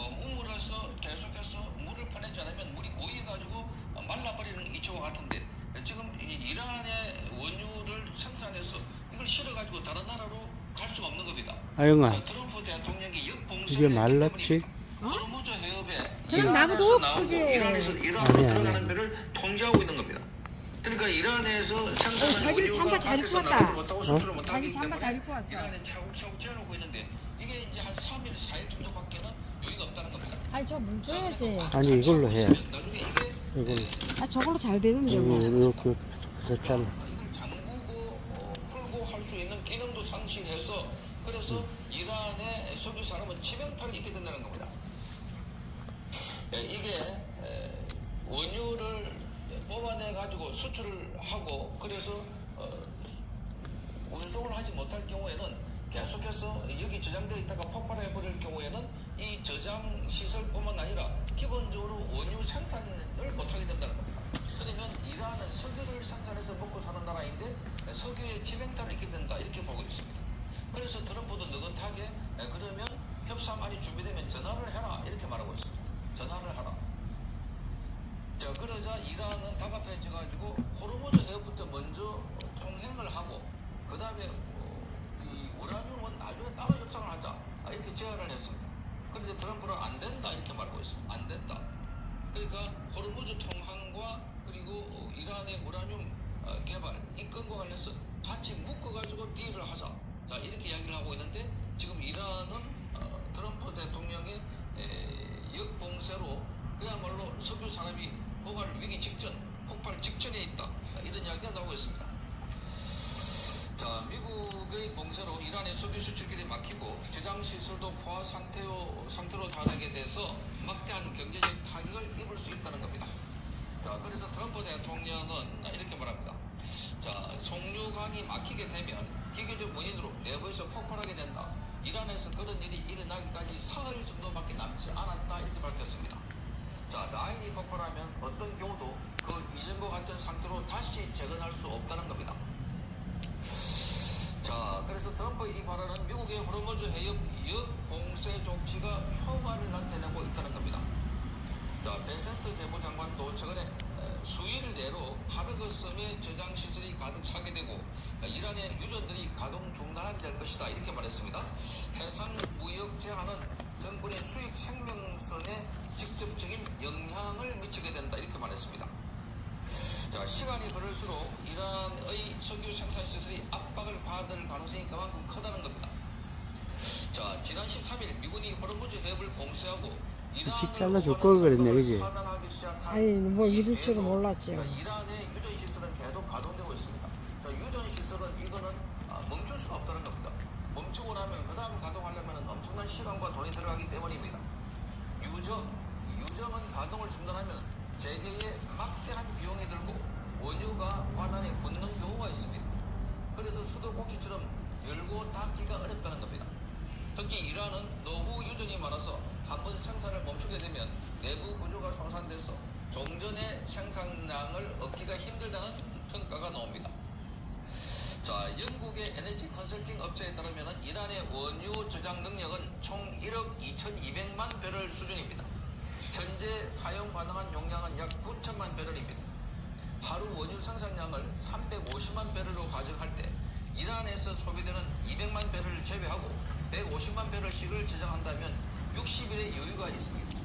우물에서 계속해서 물을 퍼내지 않으면 물이 고이가지고 말라버리는 이치와 같은데 지금 이란의 원유를 생산해서 이걸 실어가지고 다른 나라로 갈 수가 없는 겁니다. 아영아, 트럼프 대통령이 이게 역봉쇄를 말랐지? 호르무즈 해협에 그럼 나보고 나오고 크게. 이란에서 이란으로 아니, 아니. 들어가는 배를 통제하고 있는 겁니다. 그러니까 이란에서 생산한 자기는 원유가 잠바 잘 밖에서 입고 나가지 왔다. 못하고 수출을 못하기 자기 잠바 잘 때문에 입고 왔어. 이란에 차곡차곡 재놓고 있는데 이게 이제 한 3일, 4일 정도밖에는 여유가 없다는 겁니다. 아니 저 물 줘야지. 아니, 이걸로 해. 나중에 이게 이걸로. 아 저걸로 잘 되는데 뭐. 이렇게 그렇잖아. 이걸 잠그고 풀고 할 수 있는 기능도 상실해서 그래서 이란의 석유 산업은 치명타를 입게 된다는 겁니다. 이게 원유를 뽑아내 가지고 수출을 하고 그래서 운송을 하지 못할 경우에는 계속해서 여기 저장되어 있다가 폭발해 버릴 경우에는 이 저장 시설뿐만 아니라 기본적으로 원유 생산을 못하게 된다는 겁니다. 그러면 이란은 석유를 생산해서 먹고 사는 나라인데 석유에 치명타를 입게 된다 이렇게 보고 있습니다. 그래서 트럼프도 느긋하게 그러면 협상안이 준비되면 전화를 해라 이렇게 말하고 있습니다. 전화를 하라. 자 그러자 이란은 다급해져 가지고 호르무즈 해협부터 먼저 통행을 하고 그 다음에 이 우라늄은 나중에 따로 협상을 하자 이렇게 제안을 했습니다. 그런데 트럼프는 안 된다 이렇게 말하고 있습니다. 안 된다. 그러니까 호르무즈 통항과 그리고 이란의 우라늄 개발 인건과 관련해서 같이 묶어가지고 딜을 하자. 자 이렇게 이야기를 하고 있는데 지금 이란은 트럼프 대통령의 역봉쇄로 그야말로 석유 산업이 포괄 위기 직전, 폭발 직전에 있다. 이런 이야기가 나오고 있습니다. 자, 미국의 봉쇄로 이란의 석유 수출길이 막히고 저장 시설도 포화 상태로 달하게 돼서 막대한 경제적 타격을 입을 수 있다는 겁니다. 자, 그래서 트럼프 대통령은 이렇게 말합니다. 자, 송유강이 막히게 되면 기계적 원인으로 내부에서 폭발하게 된다. 이란에서 그런 일이 일어나기까지 사흘 정도밖에 남지 않았다 이렇게 밝혔습니다. 자, 라인이 폭발하면 어떤 경우도 그 이전과 같은 상태로 다시 재건할 수 없다는 겁니다. 자, 그래서 트럼프의 이 발언은 미국의 호르무즈 해협 역봉쇄 조치가 효과를 나타내고 있다는 겁니다. 자, 베센트 재무장관도 최근에 수일 내로 하르그섬의 저장 시설이 가득 차게 되고 이란의 유전들이 가동 중단하게 될 것이다 이렇게 말했습니다. 해상 무역 제한은 정권의 수익 생명선에 직접적인 영향을 미치게 된다 이렇게 말했습니다. 자, 시간이 흐를수록 이란의 석유 생산 시설이 압박을 받을 가능성이 그만큼 크다는 겁니다. 자, 지난 13일 미군이 호르무즈 해협을 봉쇄하고 직 잘라줄 걸 그랬네, 그지? 아니 뭐 이럴 줄은 몰랐죠. 이란의 유전 시설은 계속 가동되고 있습니다. 자, 유전 시설은 이거는 멈출 수가 없다는 겁니다. 멈추고 나면 그 다음 가동하려면 엄청난 시간과 돈이 들어가기 때문입니다. 유정은 가동을 중단하면 재개에 막대한 비용이 들고 원유가 관안에 붙는 경우가 있습니다. 그래서 수도꼭지처럼 열고 닫기가 어렵다는 겁니다. 특히 이란은 노후 유전이 많아서 한번 생산을 멈추게 되면 내부 구조가 손상돼서 종전의 생산량을 얻기가 힘들다는 평가가 나옵니다. 자, 영국의 에너지 컨설팅 업체에 따르면 이란의 원유 저장 능력은 총 1억 2,200만 배럴 수준입니다. 현재 사용 가능한 용량은 약 9천만 배럴입니다. 하루 원유 생산량을 350만 배럴로 가정할 때 이란에서 소비되는 200만 배럴을 제외하고 150만 배럴씩을 저장한다면 60일의 여유가 있습니다.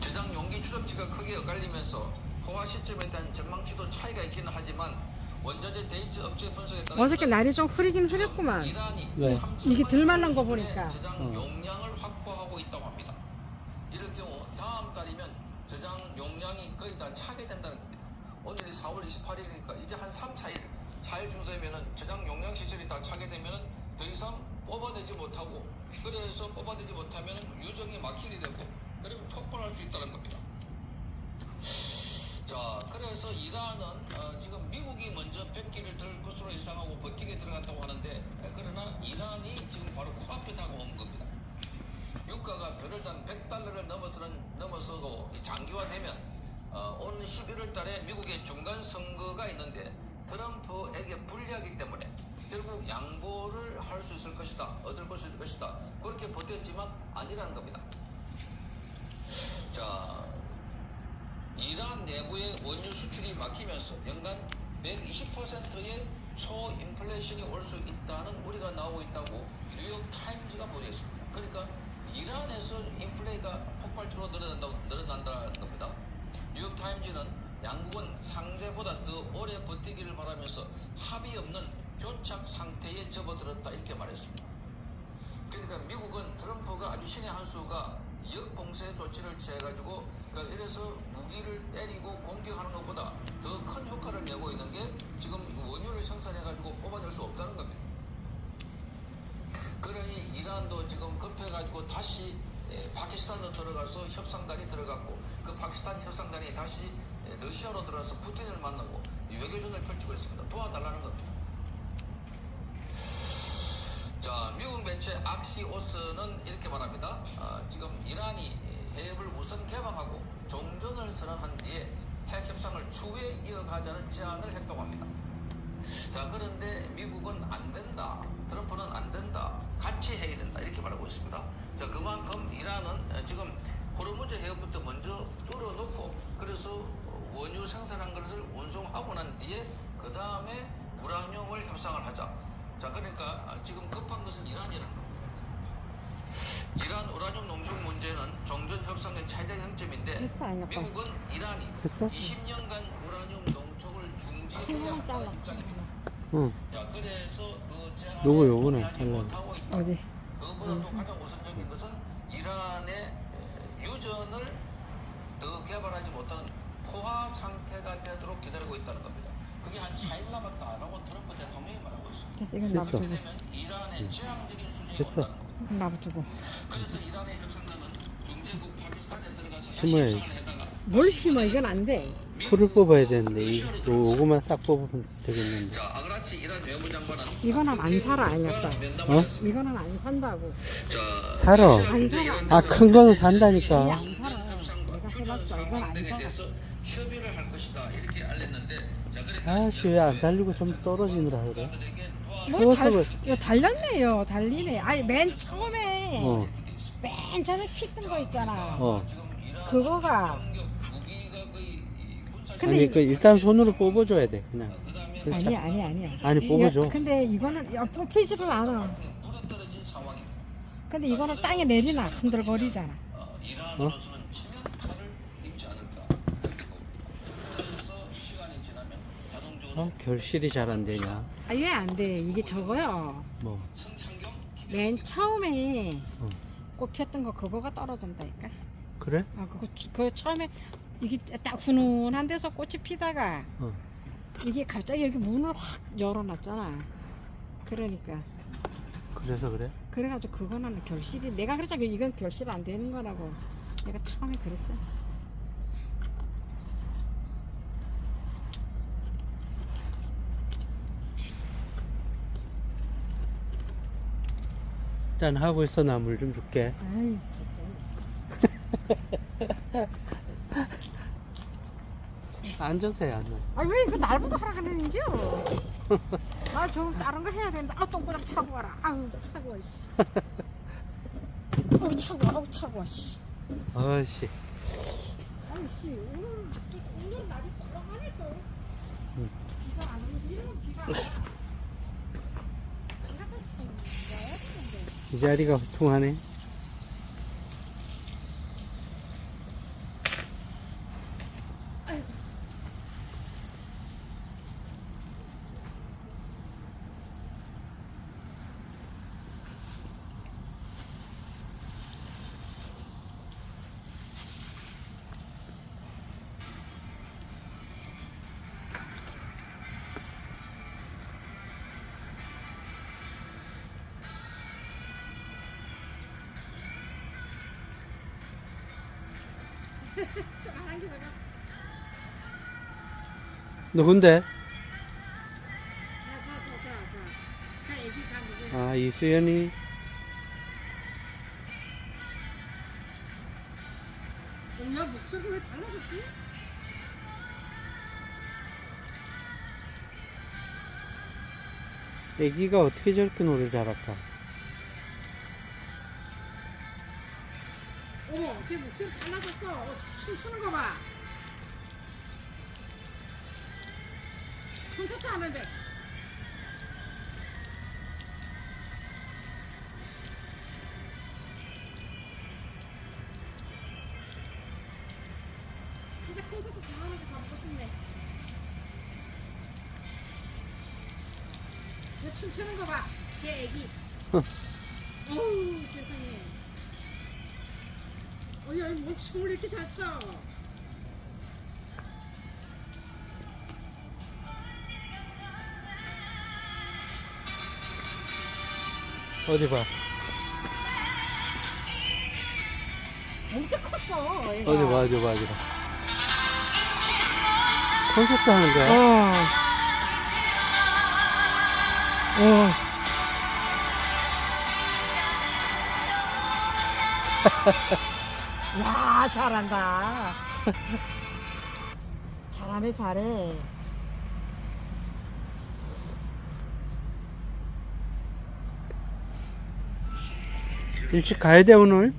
저장 용기 추적치가 크게 엇갈리면서 포화 시점에 대한 전망치도 차이가 있기는 하지만 원자재 데이트 업체 분석에 따라 어저께 날이 좀 흐리긴 흐렸구만. 이란이 네. 이게 덜 말란 거 보니까. 저장 용량을 확보하고 있다고 합니다. 이럴 경우 다음 달이면 저장 용량이 거의 다 차게 된다는 겁니다. 오늘이 4월 28일이니까 이제 한 3, 4일 정도 되면은 저장 용량 시설이 다 차게 되면은 더 이상 뽑아내지 못하고 그래서 뽑아내지 못하면 유정이 막히게 되고 그러면 폭발할 수 있다는 겁니다. 자, 그래서 이란은 지금 미국이 먼저 백기를 들 것으로 예상하고 버티게 들어갔다고 하는데 그러나 이란이 지금 바로 코앞에 다가온 겁니다. 유가가 배럴당 100달러를 넘어서고 장기화되면 오는 11월 달에 미국의 중간 선거가 있는데 트럼프에게 불리하기 때문에 결국 양보를 할 수 있을 것이다. 얻을 것일 것이다. 그렇게 버텼지만 아니라는 겁니다. 자, 이란 내부의 원유 수출이 막히면서 연간 120%의 초인플레이션이 올 수 있다는 우리가 나오고 있다고 뉴욕 타임즈가 보도했습니다. 그러니까 이란에서 인플레가 폭발적으로 늘어난다는 겁니다. 뉴욕 타임즈는 양국은 상대보다 더 오래 버티기를 바라면서 합의 없는 교착 상태에 접어들었다 이렇게 말했습니다. 그러니까 미국은 트럼프가 아주 신의 한 수가 역봉쇄 조치를 취해가지고 그러니까 이래서 무기를 때리고 공격하는 것보다 더 큰 효과를 내고 있는 게 지금 원유를 생산해가지고 뽑아낼 수 없다는 겁니다. 그러니 이란도 지금 급해가지고 다시 파키스탄으로 들어가서 협상단이 들어갔고 그 파키스탄 협상단이 다시 러시아로 들어가서 푸틴을 만나고 외교전을 펼치고 있습니다. 도와달라는 겁니다. 자, 미국 매체 악시오스는 이렇게 말합니다. 지금 이란이 해협을 우선 개방하고 종전을 선언한 뒤에 핵 협상을 추후에 이어가자는 제안을 했다고 합니다. 자, 그런데 미국은 안 된다. 트럼프는 안 된다. 같이 해야 된다. 이렇게 말하고 있습니다. 자, 그만큼 이란은 지금 호르무즈 해협부터 먼저 뚫어놓고 그래서 원유 생산한 것을 운송하고 난 뒤에 그 다음에 우라늄을 협상을 하자. 자, 그러니까 지금 급한 것은 이란이라는 겁니다. 이란 우라늄 농축 문제는 종전 협상의 최대 쟁점인데 됐어, 안 아파. 미국은 이란이 됐어? 20년간 우라늄 농축을 중지해야 한다는 입장입니다. 응. 자, 그래서 그 제안에 요거는 동의하지 잘라. 못하고 있다. 어디? 그것보다도 가장 우선적인 것은 이란의 유전을 더 개발하지 못하는 포화 상태가 되도록 기다리고 있다는 겁니다. 그게 한 4일 남았다라고 트럼프 대통령이 말하고 있습니다. 됐어, 이건 됐어. 놔두고. 그렇게 되면 이란의 제왕적인 수준이 됐어. 온다는 겁니다. 놔두고. 그래서 이란의 협상단은 중재국 파키스탄에 들어가서 다시 심어야지. 협상을 해다가 뭘 심어? 이건 안 돼. 풀을 뽑아야 되는데 요거만 싹 뽑으면 되겠는데. 자, 아그라치 이란 외무장관은 이거는 안 살아, 아니었다. 면담을 어? 했습니다. 이거는 안 산다고. 자, 살아. 러시아 안 주재 살아. 이란에서 아, 큰 거는 산다니까. 이게 안 살아. 협상과 내가 휴전 해봤어. 이건 상황 안 등에 살아. 대해서 협의를 할 것이다 이렇게 알렸는데 자, 그러니까 아씨 왜 안 달리고 좀 떨어지느라 그래. 국가들에게 도와주는 뭐 추워서 그래. 이거 달렸네요. 달리네. 아니 맨 처음에 어. 맨 처음에 핏뜬 거 있잖아. 어. 그거가 근데 아니 그 일단 손으로 뽑아줘야 돼 그냥. 그렇죠? 아니야. 아니, 뽑아줘. 근데 이거는 뽑히지를 않아. 근데 이거는 땅에 내리나 흔들거리잖아. 이란으로서는 치명타를 입지 않을까. 그래서 시간이 지나면 자동적으로 결실이 잘 안 되냐. 아 왜 안 돼? 이게 저거요. 뭐. 성창경 맨 처음에 어. 꽃 폈던 거 그거가 떨어진다니까. 그래? 아 그거 처음에 이게 딱 훈훈한 데서 꽃이 피다가 어. 이게 갑자기 여기 문을 확 열어놨잖아. 그러니까 그래서 그래? 그래가지고 그거는 결실이 내가 그랬잖아. 이건 결실 안 되는 거라고 내가 처음에 그랬잖아. 짠 하고 있어 나 물 좀 줄게. 아이 진짜. 앉아서 해 앉아. 아왜 이거 날부터 하라 그러는겨? 아 좀 다른 거 해야 된다. 아 똥구랑 차고 와라. 아우 차고 씨. 아우 차고 아우 차고 씨. 아씨. 아우 씨 오늘 날이 썰렁하네 또. 응. 비가 안 오는 이러면 비가 안 와. 이 자리가 후통하네. 좀안 안기서 가. 누군데? 자. 가 애기 가 먹어. 아 이수연이. 야 목소리 왜 달라졌지? 애기가 어떻게 저렇게 노래 잘할까? 어머, 쟤 목소리 달라졌어. 춤추는 거 봐. 콘서트 하는데. 진짜 콘서트 잘하는 데 가보고 싶네. 저 춤추는 거 봐. 제 애기. 어우, 세상에. 야, 뭐 춤을 이렇게 잘 춰. 어디 봐. 엄청 컸어, 얘가. 어디 봐, 어디 봐, 어디 봐. 콘서트 하는 거야? 야, 잘한다. 잘하네, 잘해. 일찍 가야 돼, 오늘?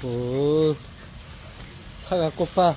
오, 사과 꽃봐.